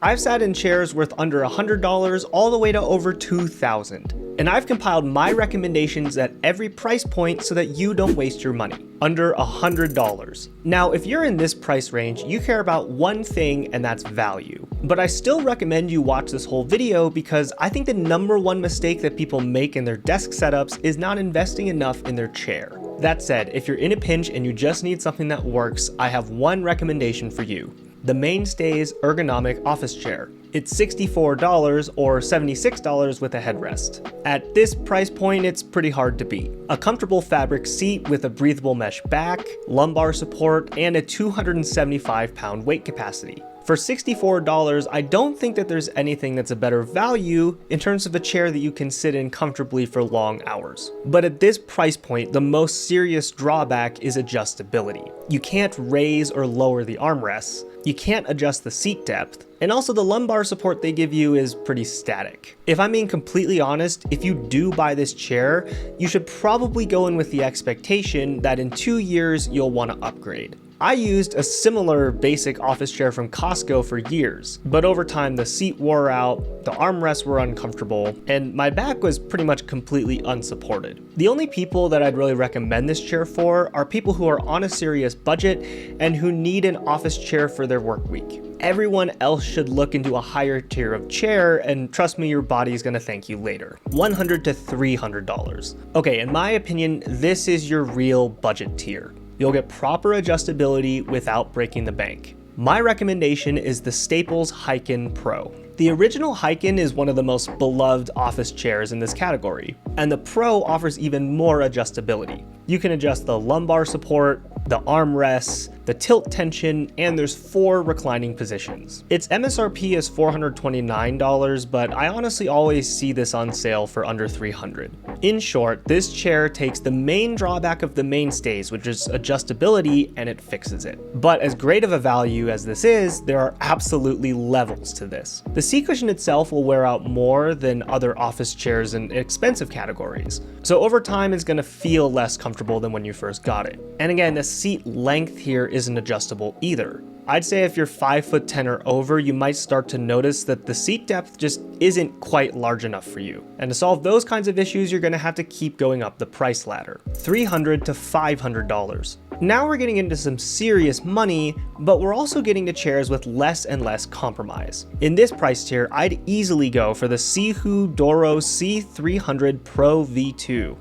I've sat in chairs worth under $100 all the way to over $2,000. And I've compiled my recommendations at every price point so that you don't waste your money. Under $100. Now, if you're in this price range, you care about one thing, and that's value. But I still recommend you watch this whole video because I think the #1 mistake that people make in their desk setups is not investing enough in their chair. That said, if you're in a pinch and you just need something that works, I have one recommendation for you. The Mainstays Ergonomic Office Chair. It's $64 or $76 with a headrest. At this price point, it's pretty hard to beat. A comfortable fabric seat with a breathable mesh back, lumbar support, and a 275-pound weight capacity. For $64, I don't think that there's anything that's a better value in terms of a chair that you can sit in comfortably for long hours. But at this price point, the most serious drawback is adjustability. You can't raise or lower the armrests, you can't adjust the seat depth, and also the lumbar support they give you is pretty static. If I'm being completely honest, if you do buy this chair, you should probably go in with the expectation that in 2 years you'll want to upgrade. I used a similar basic office chair from Costco for years, but over time the seat wore out, the armrests were uncomfortable, and my back was pretty much completely unsupported. The only people that I'd really recommend this chair for are people who are on a serious budget and who need an office chair for their work week. Everyone else should look into a higher tier of chair, and trust me, your body is gonna thank you later. $100 to $300. Okay, in my opinion, this is your real budget tier. You'll get proper adjustability without breaking the bank. My recommendation is the Staples Hyken Pro. The original Hyken is one of the most beloved office chairs in this category, and the Pro offers even more adjustability. You can adjust the lumbar support, the armrests, the tilt tension, and there's 4 reclining positions. Its MSRP is $429, but I honestly always see this on sale for under $300. In short, this chair takes the main drawback of the Mainstays, which is adjustability, and it fixes it. But as great of a value as this is, there are absolutely levels to this. The seat cushion itself will wear out more than other office chairs in expensive categories, so over time it's going to feel less comfortable than when you first got it. And again, the seat length here isn't adjustable either. I'd say if you're 5'10" or over, you might start to notice that the seat depth just isn't quite large enough for you. And to solve those kinds of issues, you're gonna have to keep going up the price ladder. $300 to $500. Now we're getting into some serious money, but we're also getting to chairs with less and less compromise. In this price tier, I'd easily go for the Sihu Doro C300 Pro V2.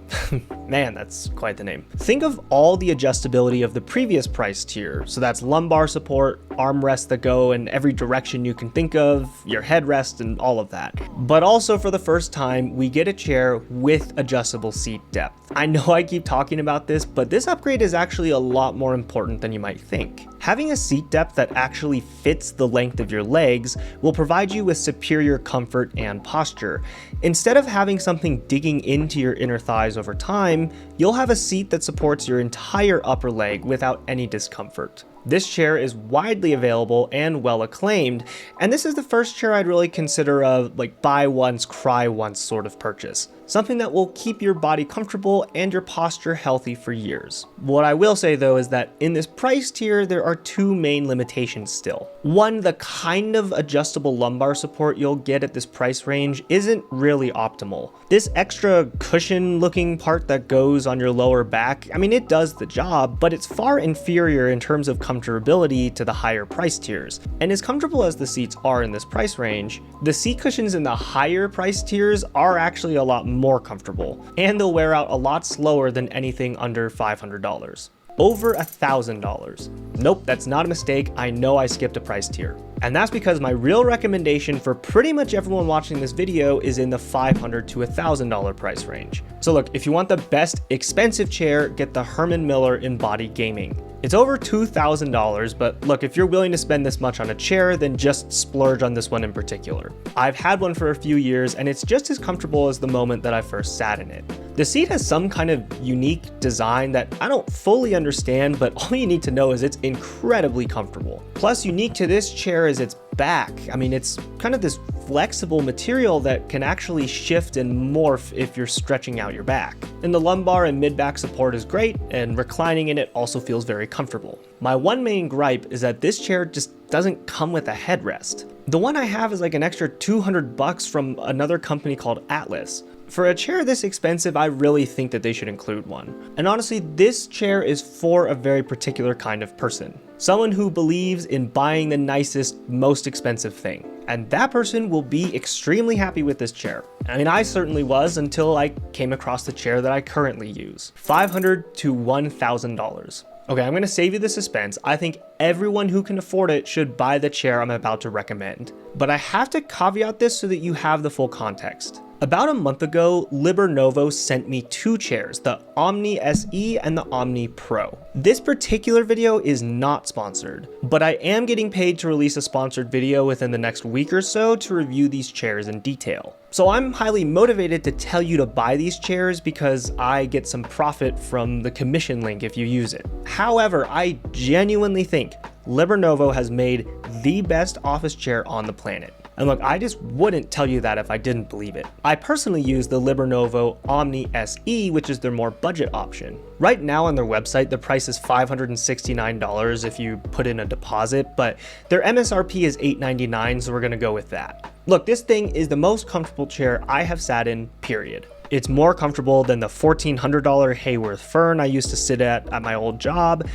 Man, that's quite the name. Think of all the adjustability of the previous price tier. So that's lumbar support, armrests that go in every direction you can think of, your headrest, and all of that. But also for the first time, we get a chair with adjustable seat depth. I know I keep talking about this, but this upgrade is actually a lot more important than you might think. Having a seat depth that actually fits the length of your legs will provide you with superior comfort and posture. Instead of having something digging into your inner thighs over time, you'll have a seat that supports your entire upper leg without any discomfort. This chair is widely available and well acclaimed, and this is the first chair I'd really consider a buy once, cry once sort of purchase. Something that will keep your body comfortable and your posture healthy for years. What I will say though is that in this price tier, there are 2 main limitations still. One, the kind of adjustable lumbar support you'll get at this price range isn't really optimal. This extra cushion looking part that goes on your lower back, I mean, it does the job, but it's far inferior in terms of comfortability to the higher price tiers. And as comfortable as the seats are in this price range, the seat cushions in the higher price tiers are actually a lot more comfortable, and they'll wear out a lot slower than anything under $500. Over $1,000. Nope, that's not a mistake. I know I skipped a price tier. And that's because my real recommendation for pretty much everyone watching this video is in the $500 to $1,000 price range. So look, if you want the best expensive chair, get the Herman Miller Embody Gaming. It's over $2,000, but look, if you're willing to spend this much on a chair, then just splurge on this one in particular. I've had one for a few years, and it's just as comfortable as the moment that I first sat in it. The seat has some kind of unique design that I don't fully understand, but all you need to know is it's incredibly comfortable. Plus, unique to this chair is its back. I mean, it's kind of this flexible material that can actually shift and morph if you're stretching out your back. And the lumbar and mid-back support is great, and reclining in it also feels very comfortable. My one main gripe is that this chair just doesn't come with a headrest. The one I have is like an extra $200 from another company called Atlas. For a chair this expensive, I really think that they should include one. And honestly, this chair is for a very particular kind of person. Someone who believes in buying the nicest, most expensive thing. And that person will be extremely happy with this chair. I mean, I certainly was until I came across the chair that I currently use. $500 to $1,000. Okay, I'm gonna save you the suspense. I think everyone who can afford it should buy the chair I'm about to recommend. But I have to caveat this so that you have the full context. About a month ago, Libernovo sent me two chairs, the Omni SE and the Omni Pro. This particular video is not sponsored, but I am getting paid to release a sponsored video within the next week or so to review these chairs in detail. So I'm highly motivated to tell you to buy these chairs because I get some profit from the commission link if you use it. However, I genuinely think Libernovo has made the best office chair on the planet. And look, I just wouldn't tell you that if I didn't believe it. I personally use the Libernovo Omni SE, which is their more budget option. Right now on their website, the price is $569 if you put in a deposit, but their MSRP is $899, so we're gonna go with that. Look, this thing is the most comfortable chair I have sat in, period. It's more comfortable than the $1,400 Hayworth Fern I used to sit at my old job.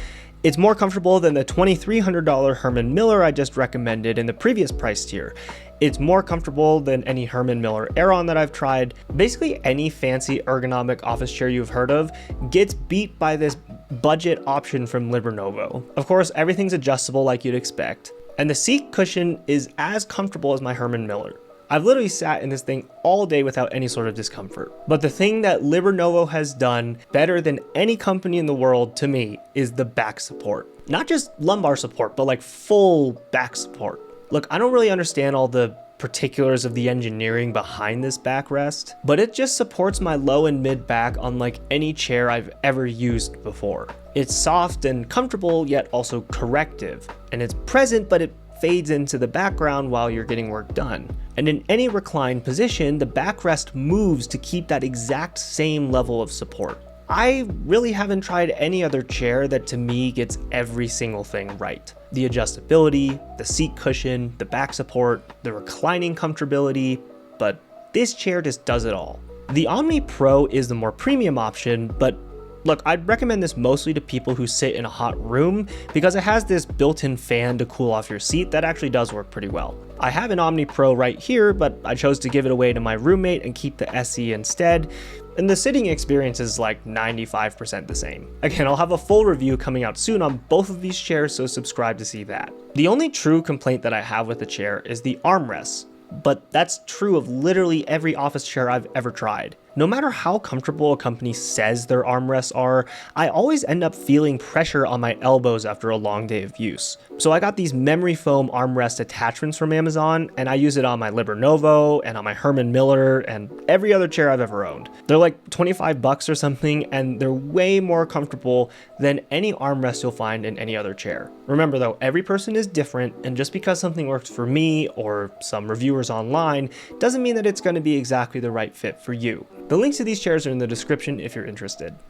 It's more comfortable than the $2,300 Herman Miller I just recommended in the previous price tier. It's more comfortable than any Herman Miller Aeron that I've tried. Basically any fancy ergonomic office chair you've heard of gets beat by this budget option from Libernovo. Of course, everything's adjustable like you'd expect, and the seat cushion is as comfortable as my Herman Miller. I've literally sat in this thing all day without any sort of discomfort. But the thing that Libernovo has done better than any company in the world to me is the back support. Not just lumbar support, but like full back support. Look, I don't really understand all the particulars of the engineering behind this backrest, but it just supports my low and mid back unlike any chair I've ever used before. It's soft and comfortable, yet also corrective. And it's present, but it fades into the background while you're getting work done. And in any reclined position, the backrest moves to keep that exact same level of support. I really haven't tried any other chair that to me gets every single thing right. The adjustability, the seat cushion, the back support, the reclining comfortability, but this chair just does it all. The Omni Pro is the more premium option, but look, I'd recommend this mostly to people who sit in a hot room because it has this built-in fan to cool off your seat that actually does work pretty well. I have an Omni Pro right here, but I chose to give it away to my roommate and keep the SE instead, and the sitting experience is like 95% the same. Again, I'll have a full review coming out soon on both of these chairs, so subscribe to see that. The only true complaint that I have with the chair is the armrests, but that's true of literally every office chair I've ever tried. No matter how comfortable a company says their armrests are, I always end up feeling pressure on my elbows after a long day of use. So I got these memory foam armrest attachments from Amazon, and I use it on my Libernovo and on my Herman Miller and every other chair I've ever owned. They're like 25 bucks or something, and they're way more comfortable than any armrest you'll find in any other chair. Remember though, every person is different, and just because something works for me or some reviewers online doesn't mean that it's going to be exactly the right fit for you. The links to these chairs are in the description if you're interested.